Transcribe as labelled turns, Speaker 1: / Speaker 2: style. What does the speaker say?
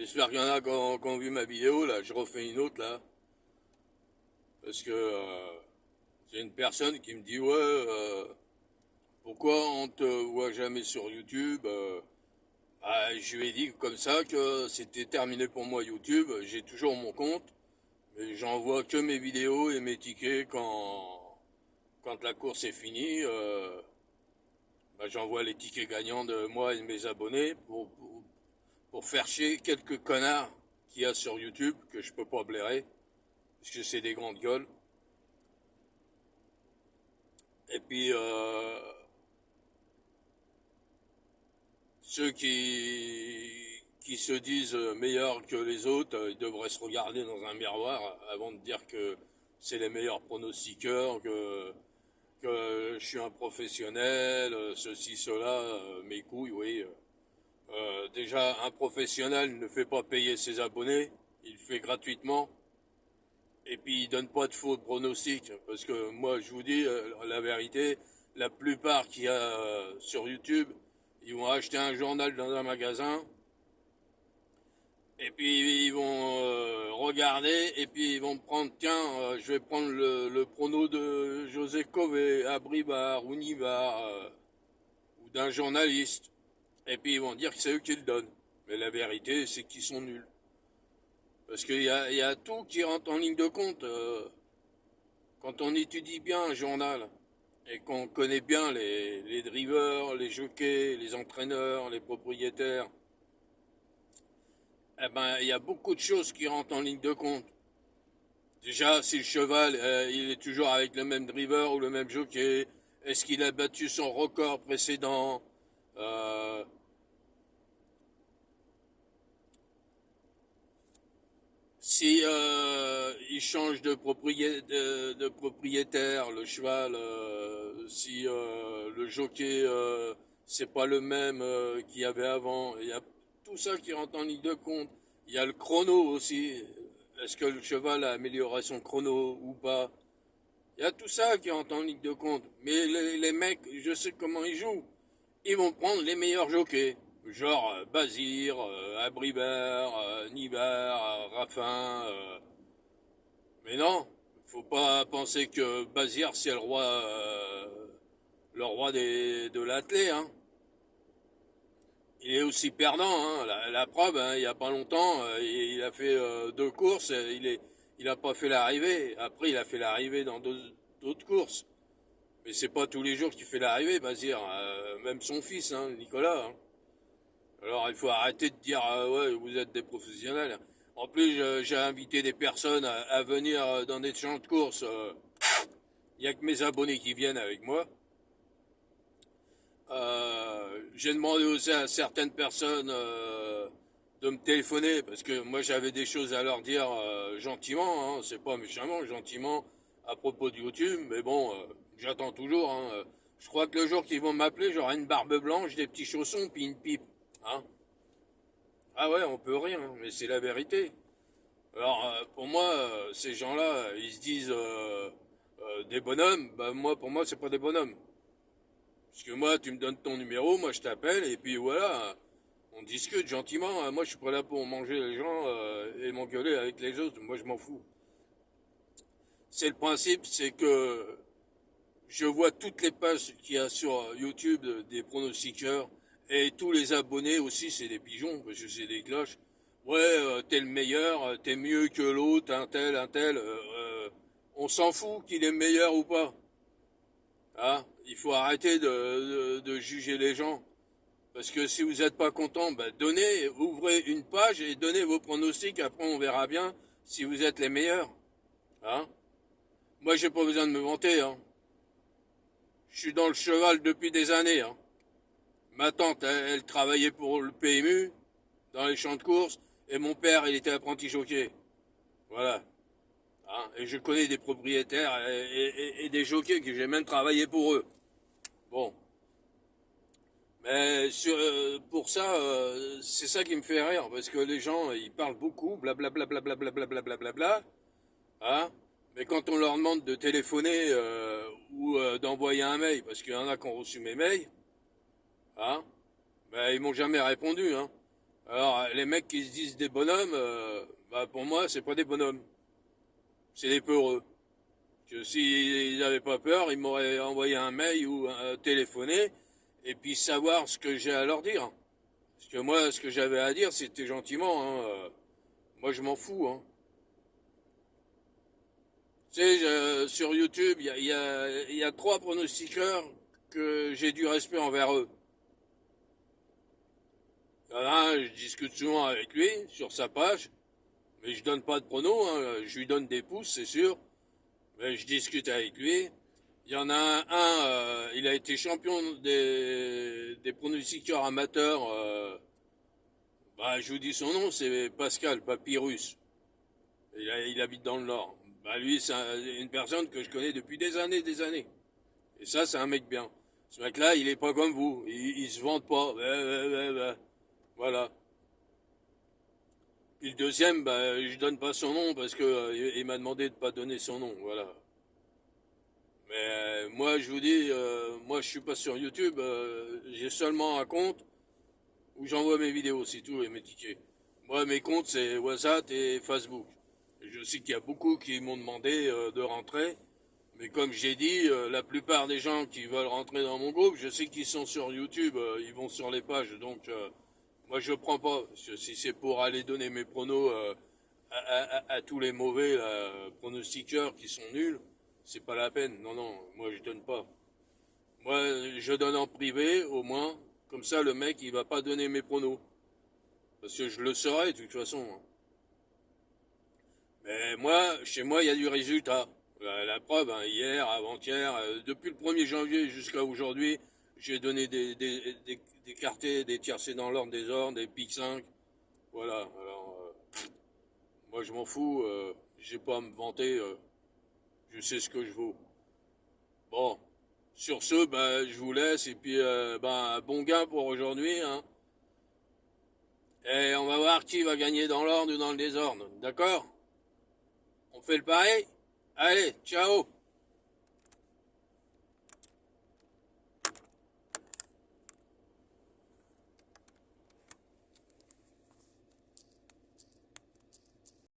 Speaker 1: J'espère qu'il y en a qui ont vu ma vidéo, là. Je refais une autre, là. Parce que c'est une personne qui me dit, ouais, pourquoi on te voit jamais sur YouTube je lui ai dit comme ça que c'était terminé pour moi YouTube. J'ai toujours mon compte, mais j'envoie que mes vidéos et mes tickets quand la course est finie. J'envoie les tickets gagnants de moi et de mes abonnés pour faire chier quelques connards qu'il y a sur YouTube que je peux pas blairer, parce que c'est des grandes gueules. Et puis ceux qui se disent meilleurs que les autres, ils devraient se regarder dans un miroir avant de dire que c'est les meilleurs pronostiqueurs, que je suis un professionnel, ceci, cela, mes couilles, oui. Déjà, un professionnel ne fait pas payer ses abonnés, il le fait gratuitement. Et puis il donne pas de faux pronostics, parce que moi je vous dis la vérité, la plupart qu'il y a sur YouTube, ils vont acheter un journal dans un magasin, et puis ils vont regarder, et puis ils vont prendre, tiens, je vais prendre le prono de José Cové, Abribar, ou Nivar, ou d'un journaliste, et puis ils vont dire que c'est eux qui le donnent. Mais la vérité, c'est qu'ils sont nuls. Parce qu'il y a tout qui rentre en ligne de compte. Quand on étudie bien un journal et qu'on connaît bien les drivers, les jockeys, les entraîneurs, les propriétaires, eh ben, il y a beaucoup de choses qui rentrent en ligne de compte. Déjà, si le cheval, il est toujours avec le même driver ou le même jockey, est-ce qu'il a battu son record précédent, euh, si il change de propriétaire, le cheval, si le jockey c'est pas le même qu'il y avait avant, il y a tout ça qui rentre en ligne de compte. Il y a le chrono aussi. Est-ce que le cheval a amélioré son chrono ou pas? Il y a tout ça qui rentre en ligne de compte. Mais les mecs, je sais comment ils jouent. Ils vont prendre les meilleurs jockeys. Genre Bazir, Abribert, Nibar, Raffin. Mais non, faut pas penser que Bazir c'est le roi de l'athlé. Hein. Il est aussi perdant. Hein. La preuve, hein, il y a pas longtemps, il a fait deux courses. Il a pas fait l'arrivée. Après, il a fait l'arrivée dans d'autres courses. Mais c'est pas tous les jours qu'il fait l'arrivée, Bazir. Même son fils, hein, Nicolas. Hein. Alors il faut arrêter de dire ouais vous êtes des professionnels. En plus j'ai invité des personnes à venir dans des champs de course. Il n'y a que mes abonnés qui viennent avec moi. J'ai demandé aussi à certaines personnes de me téléphoner parce que moi j'avais des choses à leur dire gentiment, hein, c'est pas méchamment, gentiment à propos de YouTube. Mais bon, j'attends toujours. Hein. Je crois que le jour qu'ils vont m'appeler, j'aurai une barbe blanche, des petits chaussons puis une pipe. Hein. Ah ouais, on peut rire, hein, mais c'est la vérité. Alors, pour moi, ces gens-là, ils se disent des bonhommes. Bah, moi, pour moi, c'est pas des bonhommes. Parce que moi, tu me donnes ton numéro, moi, je t'appelle, et puis voilà, on discute gentiment. Hein. Moi, je suis pas là pour manger les gens et m'engueuler avec les autres. Moi, je m'en fous. C'est le principe, c'est que je vois toutes les pages qu'il y a sur YouTube des pronostiqueurs, et tous les abonnés aussi, c'est des pigeons, parce que c'est des cloches. Ouais, t'es le meilleur, t'es mieux que l'autre, un tel. On s'en fout qu'il est meilleur ou pas. Hein. Il faut arrêter de juger les gens. Parce que si vous n'êtes pas content, ben donnez, ouvrez une page et donnez vos pronostics. Après, on verra bien si vous êtes les meilleurs. Hein. Moi, j'ai pas besoin de me vanter. Hein. Je suis dans le cheval depuis des années. Hein. Ma tante, elle travaillait pour le PMU, dans les champs de course, et mon père, il était apprenti jockey. Voilà. Hein, et je connais des propriétaires et des jockeys que j'ai même travaillé pour eux. Bon. Mais pour ça, c'est ça qui me fait rire, parce que les gens, ils parlent beaucoup, blablabla, blablabla, blablabla, blablabla, hein. Mais quand on leur demande de téléphoner ou d'envoyer un mail, parce qu'il y en a qui ont reçu mes mails, hein, ben ils m'ont jamais répondu, hein. Alors, les mecs qui se disent des bonhommes, bah, pour moi, c'est pas des bonhommes. C'est des peureux. Que s'ils n'avaient pas peur, ils m'auraient envoyé un mail ou téléphoné et puis savoir ce que j'ai à leur dire. Parce que moi, ce que j'avais à dire, c'était gentiment. Hein, moi, je m'en fous. Hein. Tu sais, sur YouTube, il y a trois pronostiqueurs que j'ai du respect envers eux. Il y en a un, je discute souvent avec lui sur sa page, mais je donne pas de pronos. Hein, je lui donne des pouces, c'est sûr. Mais je discute avec lui. Il y en a il a été champion des pronostiqueurs amateurs. Bah, je vous dis son nom, c'est Pascal Papyrus. Il habite dans le Nord. Bah, lui, c'est une personne que je connais depuis des années, des années. Et ça, c'est un mec bien. Ce mec-là, il est pas comme vous. Il se vante pas. Voilà. Puis le deuxième, bah, je donne pas son nom parce que il m'a demandé de pas donner son nom. Voilà. Mais moi, je vous dis, moi, je suis pas sur YouTube. J'ai seulement un compte où j'envoie mes vidéos, c'est tout, et mes tickets. Moi, mes comptes, c'est WhatsApp et Facebook. Et je sais qu'il y a beaucoup qui m'ont demandé de rentrer. Mais comme j'ai dit, la plupart des gens qui veulent rentrer dans mon groupe, je sais qu'ils sont sur YouTube, ils vont sur les pages. Donc, moi, je prends pas. Parce que si c'est pour aller donner mes pronos à tous les mauvais pronostiqueurs qui sont nuls, c'est pas la peine. Non, non, moi, je donne pas. Moi, je donne en privé, au moins. Comme ça, le mec, il va pas donner mes pronos. Parce que je le saurais, de toute façon. Mais moi, chez moi, il y a du résultat. La preuve, hein, hier, avant-hier, depuis le 1er janvier jusqu'à aujourd'hui, j'ai donné des quartés, des tiercés dans l'ordre des ordres, des piques 5. Voilà. Alors, moi, je m'en fous. J'ai pas à me vanter. Je sais ce que je vaux. Bon. Sur ce, bah, je vous laisse. Et puis, bah, bon gain pour aujourd'hui. Hein. Et on va voir qui va gagner dans l'ordre ou dans le désordre. D'accord? On fait le pareil? Allez, ciao!